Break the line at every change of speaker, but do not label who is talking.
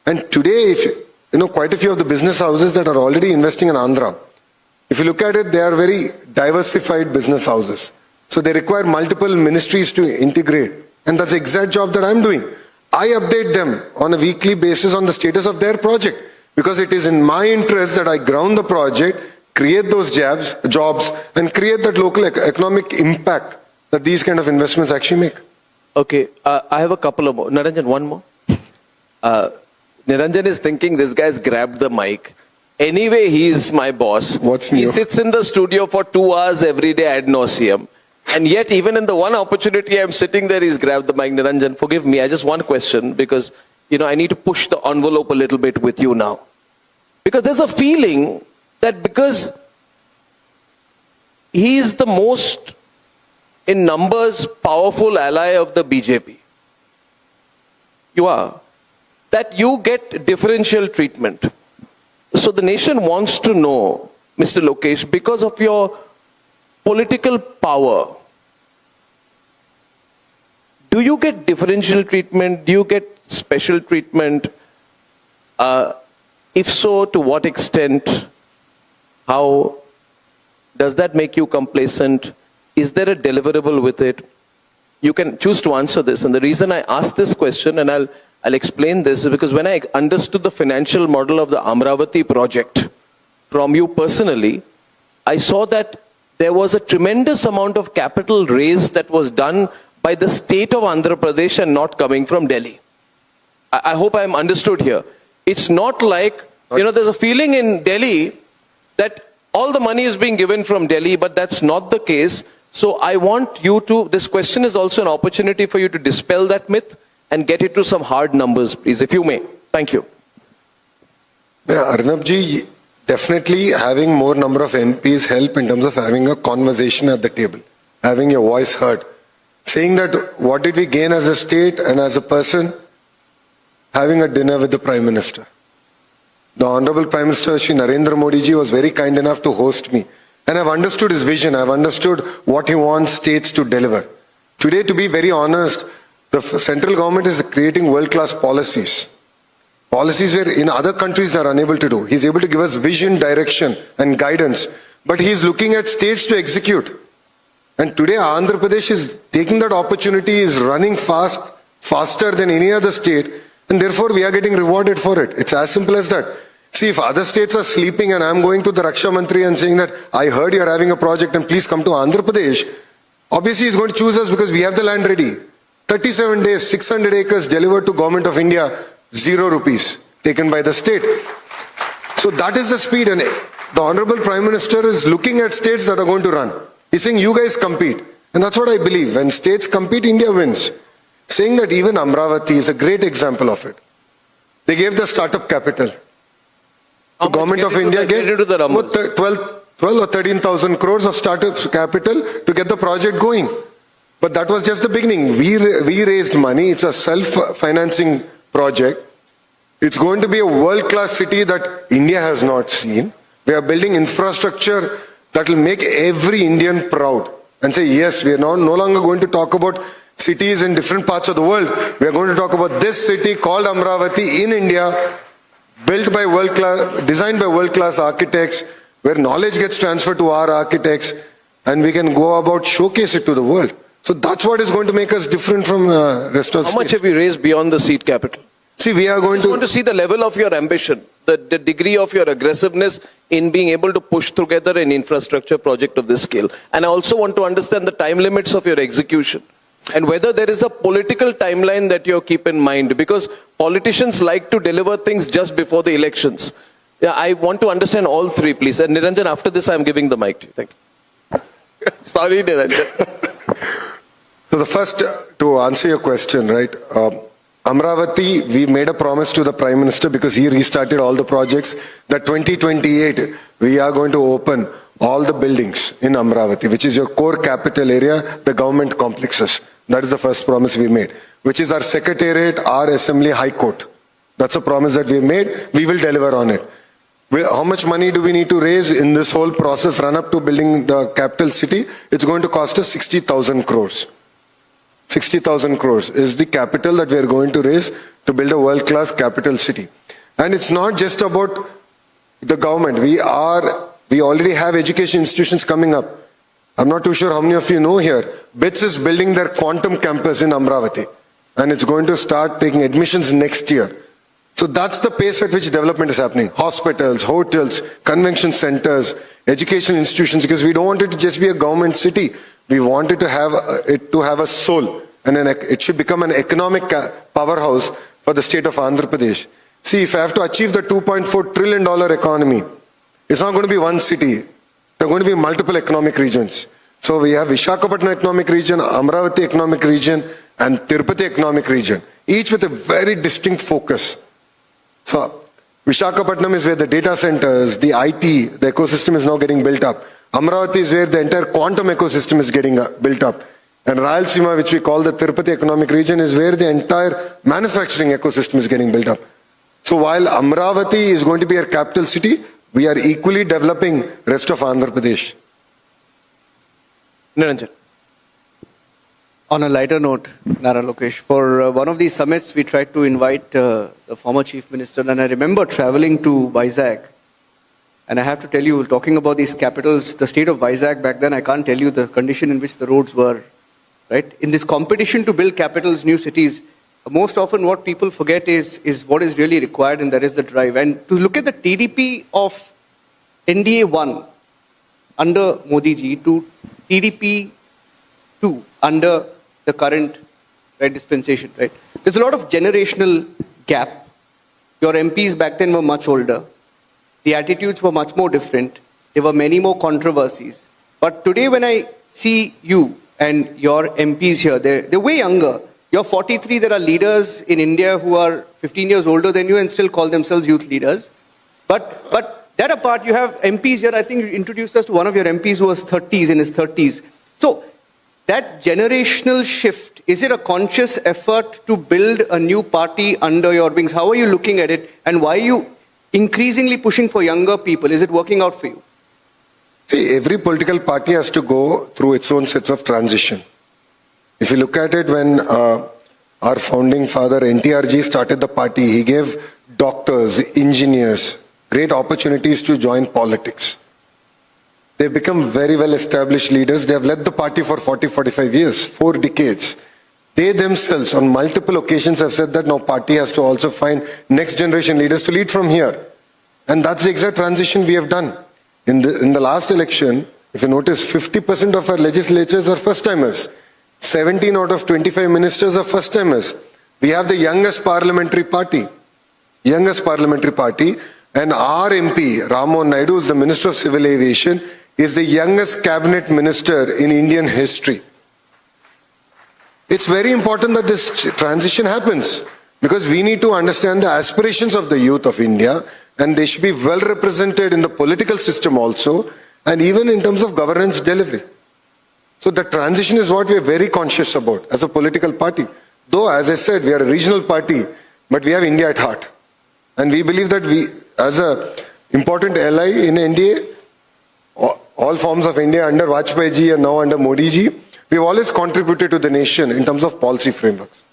And today, if quite a few of the business houses that are already investing in Andhra, if you look at it, they are very diversified business houses. So they require multiple ministries to integrate. And that's the exact job that I'm doing. I update them on a weekly basis on the status of their project, because it is in my interest that I ground the project, create those jobs, and create that local economic impact that these kind of investments actually make.
Okay, I have a couple of more. Niranjan, one more. Niranjan is thinking this guy's grabbed the mic. Anyway, he's my boss.
What's new?
He sits in the studio for 2 hours every day ad nauseum. And yet, even in the one opportunity I'm sitting there, he's grabbed the mic. Niranjan, forgive me. I just one question, because, I need to push the envelope a little bit with you now. Because there's a feeling that because he's the most, in numbers, powerful ally of the BJP, you are, that you get differential treatment. So the nation wants to know, Mr. Lokesh, because of your political power, do you get differential treatment? Do you get special treatment? If so, to what extent? How does that make you complacent? Is there a deliverable with it? You can choose to answer this. And the reason I ask this question, and I'll explain this, is because when I understood the financial model of the Amaravati project from you personally, I saw that there was a tremendous amount of capital raised that was done by the state of Andhra Pradesh and not coming from Delhi. I hope I'm understood here. It's not like, there's a feeling in Delhi that all the money is being given from Delhi, but that's not the case. So I want you to, this question is also an opportunity for you to dispel that myth and get it to some hard numbers, please, if you may. Thank you.
Yeah, Arnabji, definitely having more number of MPs help in terms of having a conversation at the table, having your voice heard. Saying that what did we gain as a state and as a person? Having a dinner with the Prime Minister. The Honorable Prime Minister Shri Narendra Modi ji was very kind enough to host me. And I've understood his vision. I've understood what he wants states to deliver. Today, to be very honest, the central government is creating world-class policies. Policies where in other countries they are unable to do. He's able to give us vision, direction and guidance. But he's looking at states to execute. And today Andhra Pradesh is taking that opportunity, is running faster than any other state, and therefore we are getting rewarded for it. It's as simple as that. See, if other states are sleeping and I'm going to the Raksha Mantri and saying that I heard you're having a project and please come to Andhra Pradesh, obviously he's going to choose us because we have the land ready. 37 days, 600 acres delivered to Government of India, 0 rupees taken by the state. So that is the speed, and the Honorable Prime Minister is looking at states that are going to run. He's saying, you guys compete. And that's what I believe. When states compete, India wins. Saying that even Amaravati is a great example of it. They gave the startup capital. The Government of India gave 12 or 13,000 crores of startup capital to get the project going. But that was just the beginning. We raised money. It's a self-financing project. It's going to be a world-class city that India has not seen. We are building infrastructure that will make every Indian proud and say, yes, we are no longer going to talk about cities in different parts of the world. We are going to talk about this city called Amaravati in India, built by designed by world-class architects, where knowledge gets transferred to our architects, and we can go about showcase it to the world. So that's what is going to make us different from rest of the
How much have you raised beyond the seed capital?
See, we are going
to see the level of your ambition, the degree of your aggressiveness in being able to push together an infrastructure project of this scale. And I also want to understand the time limits of your execution and whether there is a political timeline that you keep in mind, because politicians like to deliver things just before the elections. Yeah, I want to understand all three, please. And Niranjan, after this, I'm giving the mic to you. Thank you. Sorry, Niranjan.
So the first, to answer your question, right? Amaravati, we made a promise to the Prime Minister because he restarted all the projects that 2028 we are going to open all the buildings in Amaravati, which is your core capital area, the government complexes. That is the first promise we made, which is our Secretariat, our Assembly, High Court. That's a promise that we made. We will deliver on it. How much money do we need to raise in this whole process run up to building the capital city? It's going to cost us 60,000 crores. 60,000 crores is the capital that we are going to raise to build a world-class capital city. And it's not just about the government. We already have education institutions coming up. I'm not too sure how many of you know here. BITS is building their quantum campus in Amaravati, and it's going to start taking admissions next year. So that's the pace at which development is happening. Hospitals, hotels, convention centers, educational institutions, because we don't want it to just be a government city. We want it to have a soul, and it should become an economic powerhouse for the state of Andhra Pradesh. See, if I have to achieve the $2.4 trillion economy, it's not going to be one city. There are going to be multiple economic regions. So we have Visakhapatnam economic region, Amaravati economic region, and Tirupati economic region, each with a very distinct focus. So Visakhapatnam is where the data centers, the IT, the ecosystem is now getting built up. Amaravati is where the entire quantum ecosystem is getting built up. And Rayalaseema, which we call the Tirupati economic region, is where the entire manufacturing ecosystem is getting built up. So while Amaravati is going to be our capital city, we are equally developing rest of Andhra Pradesh.
Niranjan.
On a lighter note, Nara Lokesh, for one of these summits, we tried to invite the former Chief Minister, and I remember traveling to Vizag. And I have to tell you, talking about these capitals, the state of Vizag back then, I can't tell you the condition in which the roads were, right? In this competition to build capitals, new cities, most often what people forget is what is really required, and that is the drive. And to look at the TDP of NDA 1 under Modi ji to TDP 2 under the current dispensation, right? There's a lot of generational gap. Your MPs back then were much older. The attitudes were much more different. There were many more controversies. But today when I see you and your MPs here, they're way younger. You're 43, there are leaders in India who are 15 years older than you and still call themselves youth leaders. But that apart, you have MPs here. I think you introduced us to one of your MPs who was in his 30s. So that generational shift, is it a conscious effort to build a new party under your wings? How are you looking at it? And why are you increasingly pushing for younger people? Is it working out for you?
See, every political party has to go through its own sets of transition. If you look at it, when our founding father NTRG started the party, he gave doctors, engineers great opportunities to join politics. They've become very well established leaders. They have led the party for 40-45 years, 4 decades. They themselves on multiple occasions have said that now party has to also find next generation leaders to lead from here. And that's the exact transition we have done. In the last election, if you notice, 50% of our legislatures are first timers. 17 out of 25 ministers are first timers. We have the youngest parliamentary party. And our MP, Ramon Naidu, is the Minister of Civil Aviation, is the youngest cabinet minister in Indian history. It's very important that this transition happens, because we need to understand the aspirations of the youth of India, and they should be well represented in the political system also, and even in terms of governance delivery. So the transition is what we are very conscious about as a political party. Though, as I said, we are a regional party, but we have India at heart. And we believe that we, as an important ally in NDA, all forms of India under Vajpayee ji and now under Modi ji, we've always contributed to the nation in terms of policy frameworks.